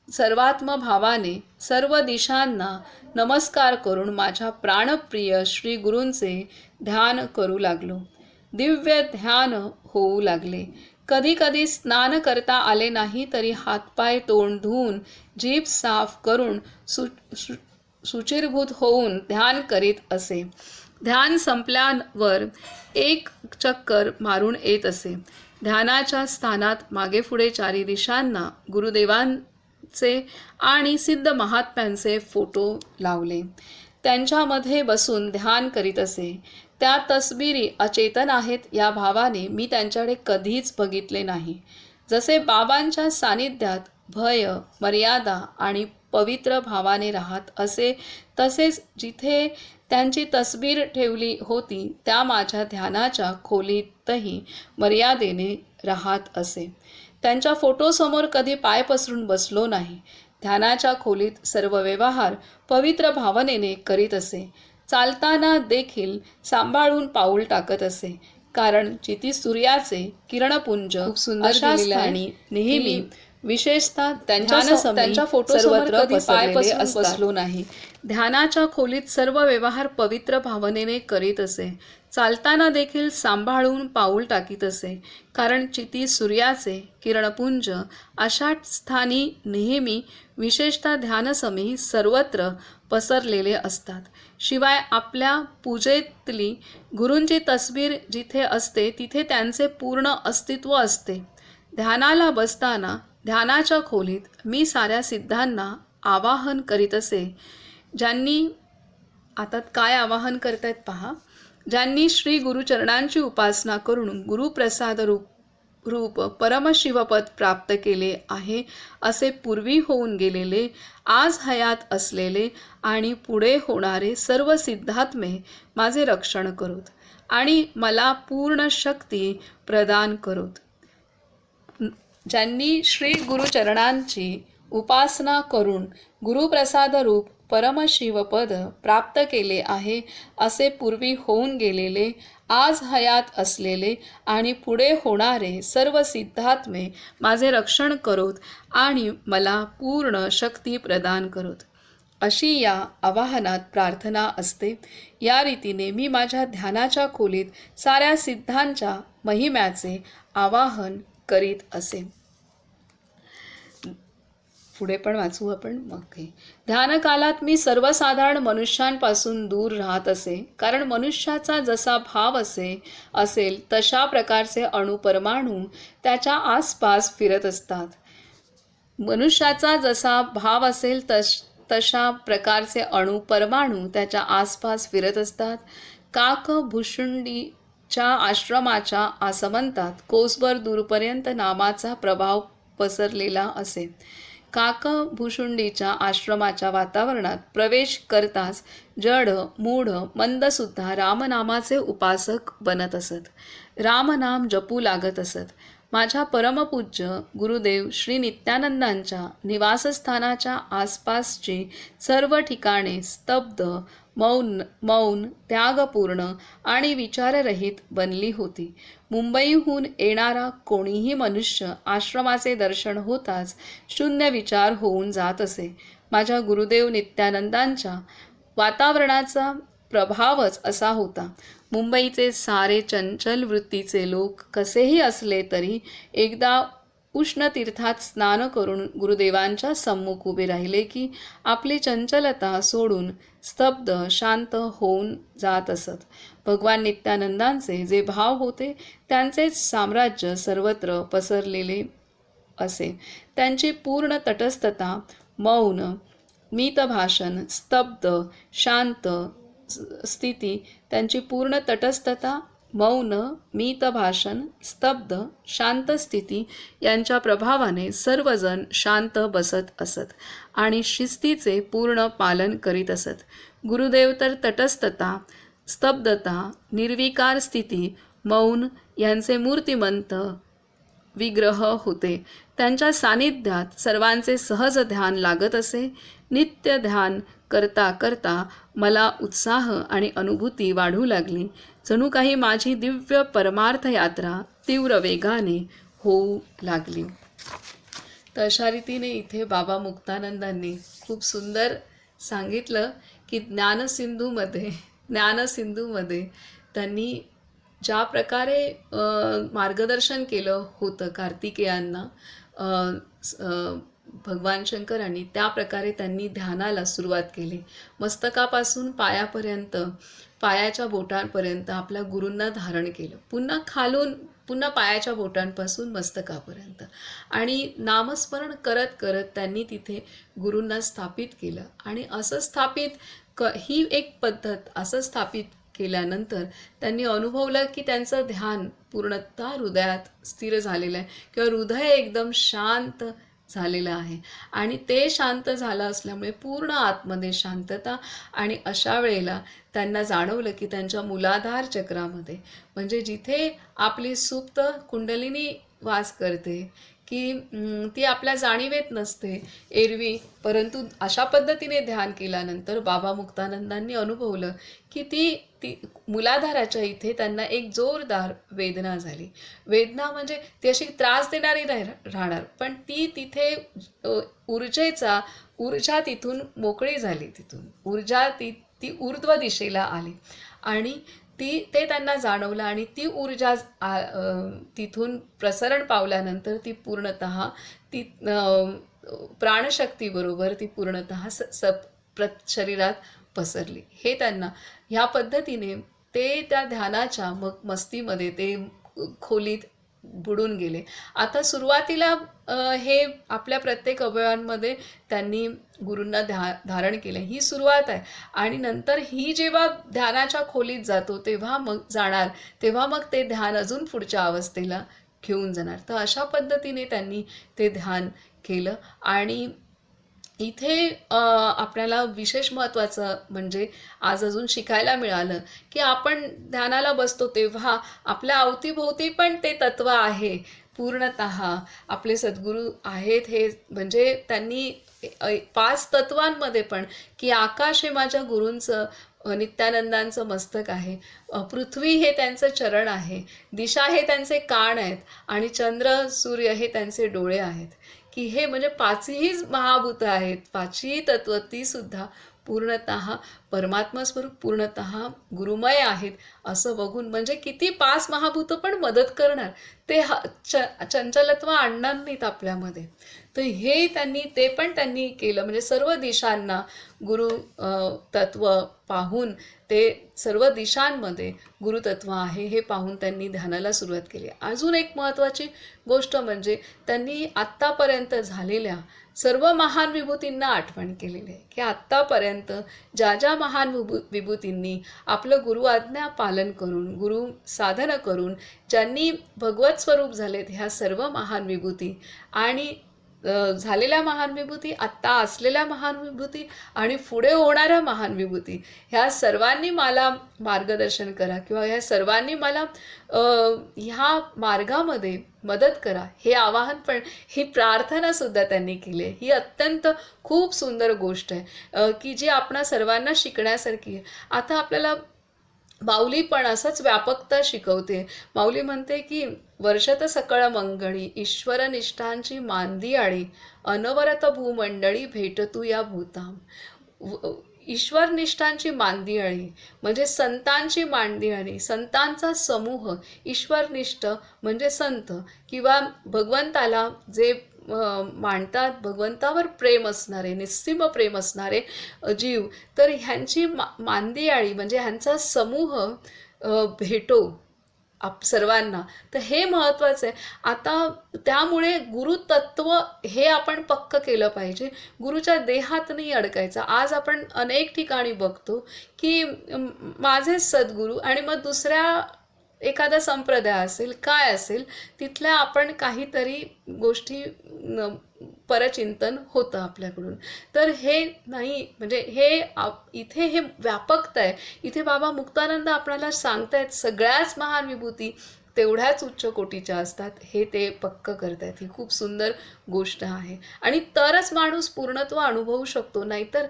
Speaker 1: सर्वात्मभावाने सर्व दिशांना नमस्कार करून माझ्या प्राणप्रिय श्री गुरूंचे ध्यान करू लागलो. दिव्य ध्यान होऊ लागले. कधी कधी स्नान करता आले नाही तरी हातपाय तोंड धुवून जीभ साफ करून शुचिर्भूत होऊन ध्यान करीत असे. ध्यान संपल्यावर 1 चक्कर मारून येत असे. ध्यानाच्या स्थानात मागे पुढे 4 दिशांना गुरुदेवांचे आणि सिद्ध महात्म्यांचे फोटो लावले. त्यांच्यामध्ये बसून ध्यान करीत असे. त्या तसबिरी अचेतन आहेत या भावाने मी त्यांच्याकडे कधीच बघितले नाही. जसे बाबांच्या सानिध्यात भय, मर्यादा आणि पवित्र भावाने राहत असे, तसेच जिथे त्यांची तसबीर ठेवली होती त्या माझ्या ध्यानाच्या खोलीतही मर्यादेने राहत असे. त्यांच्या फोटोसमोर कधी पाय पसरून बसलो नाही. ध्यानाच्या खोलीत सर्व व्यवहार पवित्र भावनेने करीत असे. चालताना देखील सांभाळून पाऊल टाकत असे. कारण जिथे सूर्याचे किरणपुंज खूप सुंदर नेहमी विशेषतः त्यांच्या फोटोसमोर कधी पाय पसरून बसलो नाही. ध्यानाच्या खोलीत सर्व व्यवहार पवित्र भावनेने करीत असे. चालताना देखील सांभाळून पाऊल टाकीत असे, कारण चिती सूर्याचे किरणपुंज अशा स्थानी नेहमी, विशेषतः ध्यानसमयी सर्वत्र पसरलेले असतात. शिवाय आपल्या पूजेतली गुरूंची तस्वीर जिथे असते तिथे त्यांचे पूर्ण अस्तित्व असते. ध्यानाला बसताना ध्यानाच्या खोलीत मी साऱ्या सिद्धांना आवाहन करीत असे. ज्यांनी आता काय आवाहन करतायत पहा. ज्यांनी श्री गुरुचरणांची उपासना करून गुरुप्रसाद रूप परमशिवपद प्राप्त केले आहे, असे पूर्वी होऊन गेलेले, आज हयात असलेले आणि पुढे होणारे सर्व सिद्धात्मे माझे रक्षण करोत आणि मला पूर्ण शक्ती प्रदान करोत. ज्यांनी श्री गुरुचरणांची उपासना करून गुरुप्रसाद रूप परमशिवपद प्राप्त केले आहे, असे पूर्वी होऊन गेलेले, आज हयात असलेले आणि पुढे होणारे सर्व सिद्धात्मे माझे रक्षण करोत आणि मला पूर्ण शक्ती प्रदान करोत, अशी या आवाहनात प्रार्थना असते. या रीतीने मी माझ्या ध्यानाच्या खोलीत साऱ्या सिद्धांच्या महिम्याचे आवाहन करीत असे. पुढे पण वाचू आपण मग. ध्यानकालात मी सर्वसाधारण मनुष्यांपासून दूर राहत असे, कारण मनुष्याचा जसा भाव असेल तशा प्रकारचे अणुपरमाणू त्याच्या आसपास फिरत असतात. मनुष्याचा जसा भाव असेल तशा प्रकारचे अणुपरमाणू त्याच्या आसपास फिरत असतात. काकभूषुंडीच्या आश्रमाच्या आसमंतात कोसभर दूरपर्यंत नामाचा प्रभाव पसरलेला असे. काकभूषुंडीच्या आश्रमाच्या वातावरणात प्रवेश करताच जड मूढ मंदसुद्धा रामनामाचे उपासक बनत असत. रामनाम जपू लागत असत. माझ्या परमपूज्य गुरुदेव श्री नित्यानंदांच्या निवासस्थानाच्या आसपासची सर्व ठिकाणे स्तब्ध, मौन, त्यागपूर्ण आणि विचाररहित बनली होती. मुंबईहून येणारा कोणीही मनुष्य आश्रमाचे दर्शन होताच शून्य विचार होऊन जात असे. माझ्या गुरुदेव नित्यानंदांच्या वातावरणाचा प्रभावच असा होता. मुंबईचे सारे चंचल वृत्तीचे लोक कसेही असले तरी एकदा उष्णतीर्थात स्नान करून गुरुदेवांच्या सम्मुख उभे राहिले की आपली चंचलता सोडून स्तब्ध, शांत होऊन जात असत. भगवान नित्यानंदांचे जे भाव होते त्यांचेच साम्राज्य सर्वत्र पसरलेले असे. त्यांची पूर्ण तटस्थता, मौन, मितभाषण, स्तब्ध, शांत स्थिती, त्यांची पूर्ण तटस्थता, मौन, मितभाषण, स्तब्ध, शांत स्थिती यांच्या प्रभावाने सर्वजण शांत बसत असत आणि शिस्तीचे पूर्ण पालन करीत असत. गुरुदेव तर तटस्थता, स्तब्धता, निर्विकार स्थिती, मौन यांचे मूर्तिमंत विग्रह होते. त्यांच्या सानिध्यात सर्वांचे सहज ध्यान लागत असे. नित्य ध्यान करता करता मला उत्साह आणि अनुभूती वाढू लागली. जणू काही माझी दिव्य परमार्थ यात्रा तीव्र वेगाने होऊ लागली. तर अशा रीतीने इथे बाबा मुक्तानंदांनी खूप सुंदर सांगितलं की ज्ञानसिंधूमध्ये त्यांनी ज्या प्रकारे मार्गदर्शन केलं होतं कार्तिकेयांना भगवान शंकरांनी, त्या प्रकारे त्यांनी ध्यानाला सुरुवात केली. मस्तकापासून पायापर्यंत, पायाच्या बोटांपर्यंत आपल्या गुरूंना धारण केलं. पुन्हा खालून पुन्हा पायाच्या बोटांपासून मस्तकापर्यंत आणि नामस्मरण करत करत त्यांनी तिथे गुरूंना स्थापित केलं. आणि असं ही एक पद्धत असं स्थापित केल्यानंतर त्यांनी अनुभवलं की त्यांचं ध्यान पूर्णतः हृदयात स्थिर झालेलं आहे किंवा हृदय एकदम शांत झालेलं आहे आणि ते शांत झालं असल्यामुळे पूर्ण आतमध्ये शांतता. आणि अशा वेळेला त्यांना जाणवलं की त्यांच्या मूलाधार चक्रामध्ये, म्हणजे जिथे आपली सुप्त कुंडलिनी वास करते, की ती आपल्या जाणीवेत नसते एरवी, परंतु अशा पद्धतीने ध्यान केल्यानंतर बाबा मुक्तानंदांनी अनुभवलं की ती ती मुलाधाराच्या इथे त्यांना एक जोरदार वेदना झाली. वेदना म्हणजे ती अशी त्रास देणारी नाही राहणार, पण ती तिथे ऊर्जा तिथून मोकळी झाली, तिथून ऊर्जा ती ती ऊर्ध्व दिशेला आली आणि ते त्यांना जाणवलं आणि ती ऊर्जा तिथून प्रसरण पावल्यानंतर ती पूर्णतः ती प्राणशक्तीबरोबर ती पूर्णतः शरीरात पसरली. हे त्यांना ह्या पद्धतीने ते त्या ध्यानाच्या मग मस्तीमध्ये ते खोलीत बुडून गेले. आता सुरुवातीला हे आपल्या प्रत्येक अवयवांमध्ये त्यांनी गुरूंना धारण केलं, ही सुरुवात आहे. आणि नंतर ही जेव्हा ध्यानाच्या खोलीत जातो तेव्हा मग ते ध्यान अजून पुढच्या अवस्थेला घेऊन जाणार. तर अशा पद्धतीने त्यांनी ते ध्यान केलं. आणि इथे आपल्याला विशेष महत्त्वाचं म्हणजे आज अजून शिकायला मिळालं की आपण ध्यानाला बसतो तेव्हा आपल्या अवतीभोवती पण ते तत्व आहे. पूर्णतः आपले सद्गुरू आहेत हे म्हणजे त्यांनी 5 तत्वांमध्ये पण की आकाश हे माझ्या गुरूंचं नित्यानंदांचं मस्तक आहे, पृथ्वी हे त्यांचं चरण आहे, दिशा हे त्यांचे कान आहेत आणि चंद्र सूर्य हे त्यांचे डोळे आहेत. की हे म्हणजे 5ही महाभूत आहेत, 5ही तत्व ती सुद्धा पूर्णतः परमात्मा स्वरूप पूर्णतः गुरुमय आहेत असं बघून म्हणजे किती 5 महाभूत पण मदत करणार, ते चंचलत्व आणणार नाहीत आपल्यामध्ये. तर हे त्यांनी केलं. म्हणजे सर्व दिशांना गुरु तत्व पाहून ते सर्व दिशांमध्ये गुरुतत्व आहे हे पाहून त्यांनी ध्यानाला सुरुवात केली. अजून एक महत्त्वाची गोष्ट म्हणजे त्यांनी आत्तापर्यंत झालेल्या सर्व महान विभूतींना आठवण केलेली आहे की आत्तापर्यंत ज्या महान विभूतींनी आपलं गुरु आज्ञा पालन करून गुरु साधन करून ज्यांनी भगवत स्वरूप झालेत ह्या सर्व महान विभूती आणि झालेल्या महान विभूती, आत्ता असलेल्या महान विभूती आणि पुढे होणाऱ्या महान विभूती, ह्या सर्वांनी मला मार्गदर्शन करा किंवा ह्या सर्वांनी मला ह्या मार्गामध्ये मदत करा हे आवाहन पण, ही प्रार्थना सुद्धा त्यांनी केली. ही अत्यंत खूप सुंदर गोष्ट आहे की जी आपणा सर्वांना शिकण्यासारखी आहे. आता आपल्याला माऊली पण असंच व्यापकता शिकवते. माऊली म्हणते की वर्षत सकळ मंगळी ईश्वर निष्ठांची मांदी आळी अनवरत भूमंडळी भेटतू या भूताम. ईश्वर निष्ठांची मांदियाळी म्हणजे संतांची मांदियाळी, संतांचा समूह. ईश्वरनिष्ठ म्हणजे संत किंवा भगवंताला जे मानतात, भगवंतावर प्रेम असणारे, निस्सीम प्रेम असणारे जीव, तर ह्यांची मांदियाळी म्हणजे ह्यांचा समूह भेटो सर्वांना. तर हे महत्त्वाचं आहे. आता त्यामुळे गुरुतत्व हे आपण पक्क केलं पाहिजे, गुरुच्या देहात नाही अडकायचं. आज आपण अनेक ठिकाणी बघतो की माझे सद्गुरू आणि मग दुसऱ्या एखादा संप्रदाय असेल काय असेल तिथल्या आपण काहीतरी गोष्टी परचिंतन होतं आपल्याकडून. तर हे नाही, म्हणजे इथे हे व्यापकता आहे. इथे बाबा मुक्तानंद आपल्याला सांगतायत सगळ्याच महान विभूती तेवढ्याच उच्च कोटीच्या असतात, हे ते पक्क करतायत. ही खूप सुंदर गोष्ट आहे आणि तरच माणूस पूर्णत्व अनुभवू शकतो, नाहीतर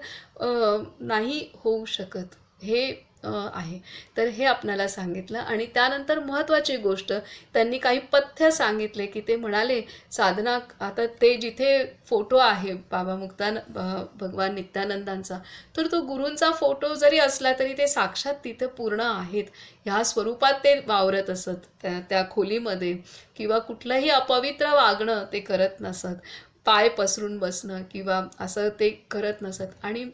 Speaker 1: नाही होऊ शकत. हे आहे. तर हे आपल्याला सांगितलं. आणि त्यानंतर महत्त्वाची गोष्ट त्यांनी काही पथ्य सांगितले की ते म्हणाले साधना, आता ते जिथे फोटो आहे बाबा भगवान नित्यानंदांचा, तर तो गुरूंचा फोटो जरी असला तरी ते साक्षात तिथे पूर्ण आहेत, ह्या स्वरूपात ते वावरत असत त्या खोलीमध्ये. किंवा कुठलंही अपवित्र वागणं ते करत नसत, पाय पसरून बसणं किंवा असं ते करत नसत. आणि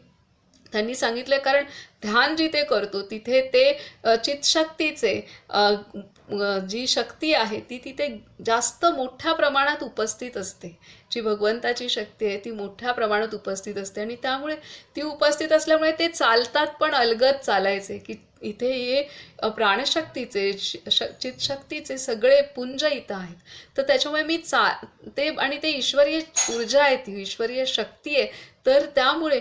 Speaker 1: त्यांनी सांगितलं कारण ध्यान जिथे करतो तिथे ते चित्शक्तीचे जी शक्ती आहे ती तिथे जास्त मोठ्या प्रमाणात उपस्थित असते. जी भगवंताची शक्ती आहे ती मोठ्या प्रमाणात उपस्थित असते आणि त्यामुळे ती उपस्थित असल्यामुळे ते चालतात पण अलगद चालायचे की इथे हे प्राणशक्तीचे चितशक्तीचे सगळे पुंज इथं आहेत. तर त्याच्यामुळे मी ते आणि ते ईश्वरीय ऊर्जा आहे, ती ईश्वरीय शक्ती आहे. तर त्यामुळे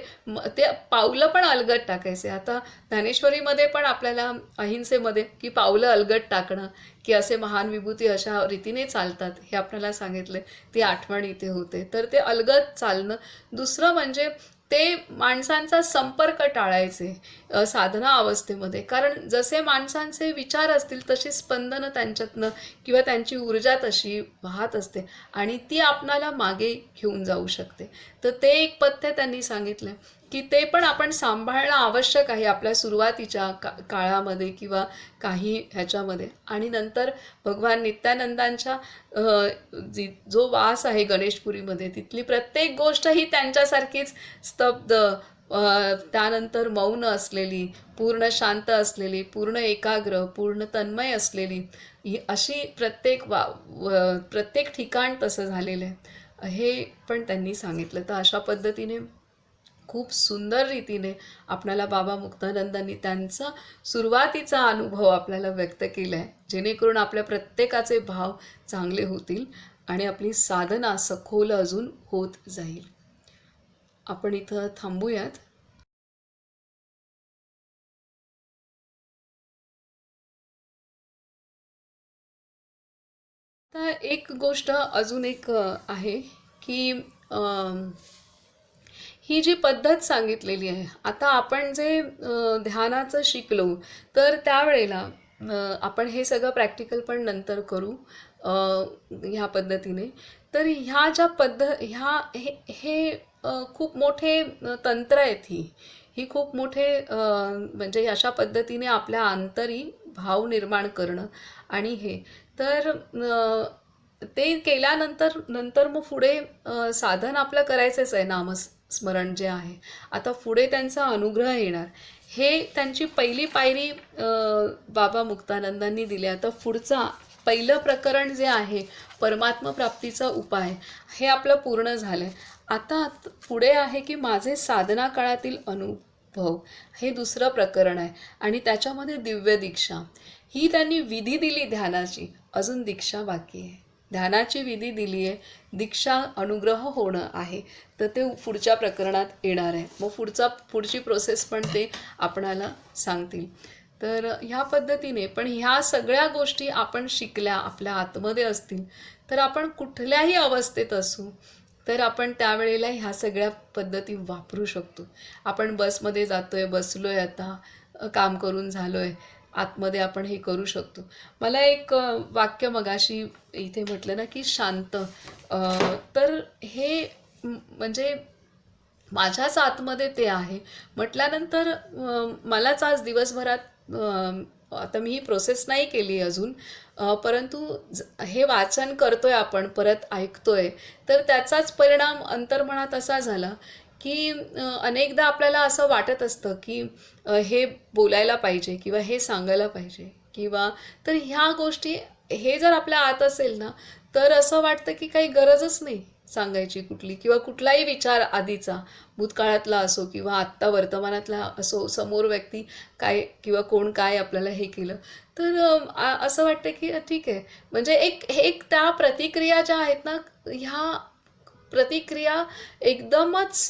Speaker 1: ते पावलं पण अलगद टाकायचे. आता ज्ञानेश्वरीमध्ये पण आपल्याला अहिंसेमध्ये की पावलं अलगद टाकणं, की असे महान विभूती अशा रीतीने चालतात हे आपल्याला सांगितले. ती आठवण इथे होते. तर ते अलगद चालणं. दुसरं म्हणजे ते माणसांचा संपर्क टाळायचे साधना अवस्थेमध्ये. कारण जसे माणसांचे विचार असतील तशी स्पंदनं त्यांच्यातनं किंवा त्यांची ऊर्जा तशी वाहत असते आणि ती आपणाला मागे घेऊन जाऊ शकते. तर ते एक पथ्य त्यांनी सांगितलं की ते पण आपण सांभाळणं आवश्यक आहे आपल्या सुरुवातीच्या काळामध्ये किंवा काही ह्याच्यामध्ये. आणि नंतर भगवान नित्यानंदांच्या जो वास आहे गणेशपुरीमध्ये, तिथली प्रत्येक गोष्ट ही त्यांच्यासारखीच स्तब्ध, त्यानंतर मौन असलेली, पूर्ण शांत असलेली, पूर्ण एकाग्र, पूर्ण तन्मय असलेली, ही अशी प्रत्येक ठिकाण तसं झालेलं आहे हे पण त्यांनी सांगितलं. तर अशा पद्धतीने खूप सुंदर रीतीने आपल्याला बाबा मुक्तानंदांनी त्यांचा सुरुवातीचा अनुभव आपल्याला व्यक्त केला आहे, जेणेकरून आपल्या प्रत्येकाचे भाव चांगले होतील आणि आपली साधना सखोल अजून होत जाईल. आपण इथं थांबूयात. तर एक गोष्ट अजून एक आहे की ही जी पद्धत सांगितलेली आहे, आता आपण जे ध्यानाचं शिकलो तर त्यावेळेला आपण हे सगळं प्रॅक्टिकल पण नंतर करू ह्या पद्धतीने. तर ह्या ज्या हे खूप मोठे तंत्र आहेत. ही खूप मोठे म्हणजे अशा पद्धतीने आपल्या आंतरी भाव निर्माण करणं आणि हे तर ते केल्यानंतर मग पुढे साधन आपलं करायचंच आहे, नामस्मरण जे आहे. आता पुढे त्यांचा अनुग्रह येणार, हे त्यांची पहिली पायरी बाबा मुक्तानंदांनी दिली. आता पुढचा पहिलं प्रकरण जे आहे परमात्मा प्राप्तीचा उपाय, हे आपलं पूर्ण झालं आहे. आता पुढे आहे की माझे साधना काळातील अनुभव, हे दुसरं प्रकरण आहे आणि त्याच्यामध्ये दिव्य दीक्षा. ही त्यांनी विधी दिली ध्यानाची, अजून दीक्षा बाकी आहे. ध्यानाची विधी दिली आहे, दीक्षा अनुग्रह होणं आहे. तर ते पुढच्या प्रकरणात येणार आहे. मग पुढची प्रोसेस पण ते आपणाला सांगतील. तर ह्या पद्धतीने पण ह्या सगळ्या गोष्टी आपण शिकल्या आपल्या आतमध्ये असतील तर आपण कुठल्याही अवस्थेत असू तर आपण त्यावेळेला ह्या सगळ्या पद्धती वापरू शकतो. आपण बसमध्ये जातोय, बसलोय, आता काम करून झालोय, आतमध्ये आपण हे करू शकतो. मला एक वाक्य मगाशी इथे म्हटलं ना की शांत, तर हे म्हणजे माझ्याच आतमध्ये ते आहे म्हटल्यानंतर मलाच आज दिवसभरात आता मी ही प्रोसेस नाही केली अजून, परंतु हे वाचन करतोय आपण, परत ऐकतोय, तर त्याचाच परिणाम अंतर्मनात असा झाला की अनेकदा आपल्याला असं वाटत असतं की हे बोलायला पाहिजे किंवा हे सांगायला पाहिजे किंवा, तर ह्या गोष्टी हे जर आपल्या आत असेल ना तर असं वाटतं की काही गरजच नाही सांगायची कुठली, किंवा कुठलाही विचार आधीचा, भूतकाळातला असो किंवा आत्ता वर्तमानातला असो, समोर व्यक्ती काय किंवा कोण काय आपल्याला हे केलं तर असं वाटतं की ठीक आहे. म्हणजे एक त्या प्रतिक्रिया ज्या आहेत ना, ह्या प्रतिक्रिया एकदमच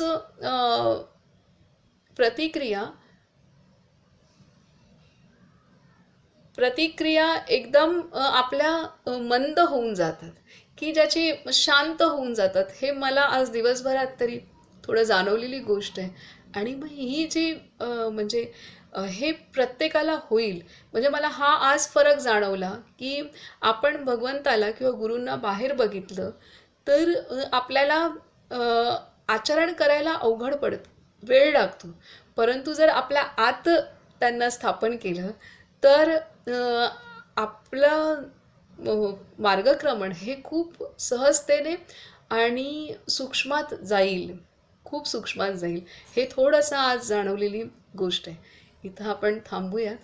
Speaker 1: प्रतिक्रिया एकदम आपल्या मंद होऊन जातात की ज्याची शांत होऊन जातात. हे मला आज दिवसभरात तरी थोडं जाणवलेली गोष्ट आहे. आणि मग ही जी म्हणजे हे प्रत्येकाला होईल. म्हणजे मला हा आज फरक जाणवला की आपण भगवंताला किंवा गुरूंना बाहेर बघितलं तर आपल्याला आचरण करायला अवघड पडतं, वेळ लागतो. परंतु जर आपल्या आत त्यांना स्थापन केलं तर आपलं मार्गक्रमण हे खूप सहजतेने आणि सूक्ष्मात जाईल, खूप सूक्ष्मात जाईल. हे थोडंसं आज जाणवलेली गोष्ट आहे. इथं आपण थांबूयात.